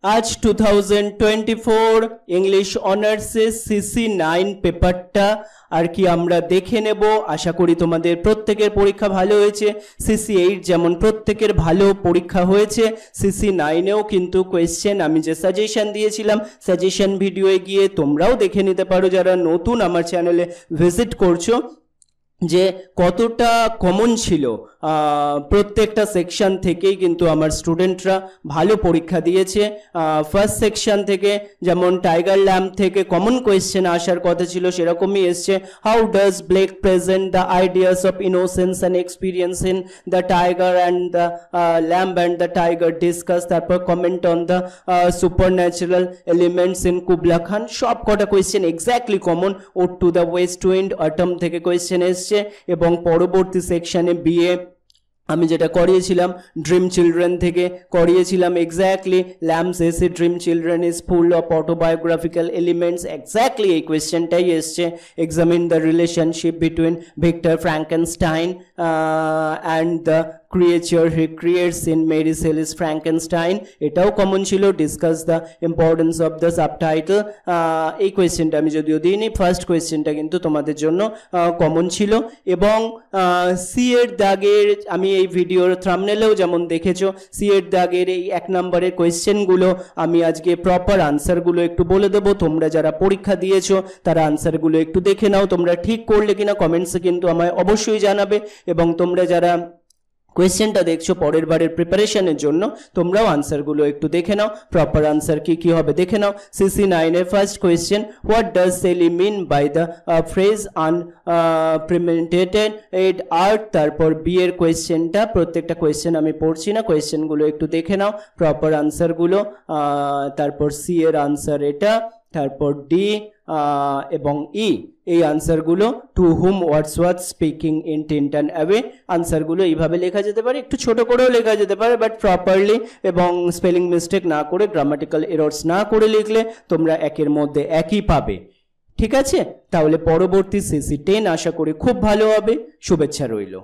आज 2024 इंग्लिश অনার্সে সিসি 9 পেপারটা আর কি আমরা দেখে নেব। আশা করি তোমাদের প্রত্যেকের পরীক্ষা ভালো হয়েছে। সিসি 8 যেমন প্রত্যেকের ভালো পরীক্ষা হয়েছে, সিসি 9 এও কিন্তু কোয়েশ্চেন আমি যে সাজেশন দিয়েছিলাম সাজেশন ভিডিওয়ে গিয়ে তোমরাও দেখে নিতে পারো যারা নতুন আমার চ্যানেলে ভিজিট করছো, যে কতটা কমন ছিল। প্রত্যেকটা সেকশন থেকেই কিন্তু আমার স্টুডেন্টরা ভালো পরীক্ষা দিয়েছে। ফার্স্ট সেকশন থেকে যেমন টাইগার ল্যাম্প থেকে কমন কোয়েশ্চেন আসার কথা ছিল সেরকমই এসছে। How does Blake present the ideas of innocence and experience in the tiger and the lamp and the tiger discuss, তারপর comment on the supernatural elements in Kubla Khan. সব কটা question exactly common. Ode to the west wind autumn থেকে question এসছে, এবং পরবর্তী সেকশনে BA আমি যেটা করিয়েছিলাম ড্রিম চিলড্রেন থেকে করিয়েছিলাম এক্স্যাক্টলি ল্যাম্পস এসে dream children is full of autobiographical elements, exactly এই কোয়েশ্চেনটাই এসছে। Examine the relationship between Victor Frankenstein and the creature he creates in Mary Shelley's Frankenstein, এটাও কমন ছিল। Discuss the importance of the subtitle, এই কোয়েশ্চেনটা আমি যদিও দিইনি, ফার্স্ট কোয়েশ্চেনটা কিন্তু তোমাদের জন্য কমন ছিল। এবং সি এর দাগের আমি এই ভিডিওর থাম্বনেলেও যেমন দেখেছো, সি এর দাগের এই 1 নম্বরের কোয়েশ্চেনগুলো আমি আজকে প্রপার আনসারগুলো একটু বলে দেবো। তোমরা যারা পরীক্ষা দিয়েছো তারা আনসারগুলো একটু দেখে নাও, তোমরা ঠিক করলে কিনা কমেন্টসে কিন্তু আমায় অবশ্যই জানাবে। এবং তোমরা যারা কোয়েশ্চেনটা দেখছো পরের বারের প্রিপারেশনের জন্য তোমরাও আনসারগুলো একটু দেখে নাও, প্রপার আনসার কি হবে দেখে নাও। সিসি 9 এর first question, what does Shelley mean by the phrase unpremeditated art. তারপর বি এর কোয়েশ্চেনটা, প্রত্যেকটা কোয়েশ্চেন আমি পড়ছি না, কোয়েশ্চেনগুলো একটু দেখে নাও, প্রপার আনসারগুলো। তারপর সি এর আনসার এটা, তারপর ডি এবং ই এই আনসারগুলো। To whom Wordsworth speaking in Tintern Abbey, আনসারগুলো এইভাবে লেখা যেতে পারে, একটু ছোট করেও লেখা যেতে পারে, বাট প্রপারলি এবং স্পেলিং মিস্টেক না করে গ্রামাটিক্যাল এরর্স না করে লিখলে তোমরা একের মধ্যে একই পাবে। ঠিক আছে, তাহলে পরবর্তী সিসি 10 আশা করি খুব ভালো হবে। শুভেচ্ছা রইল।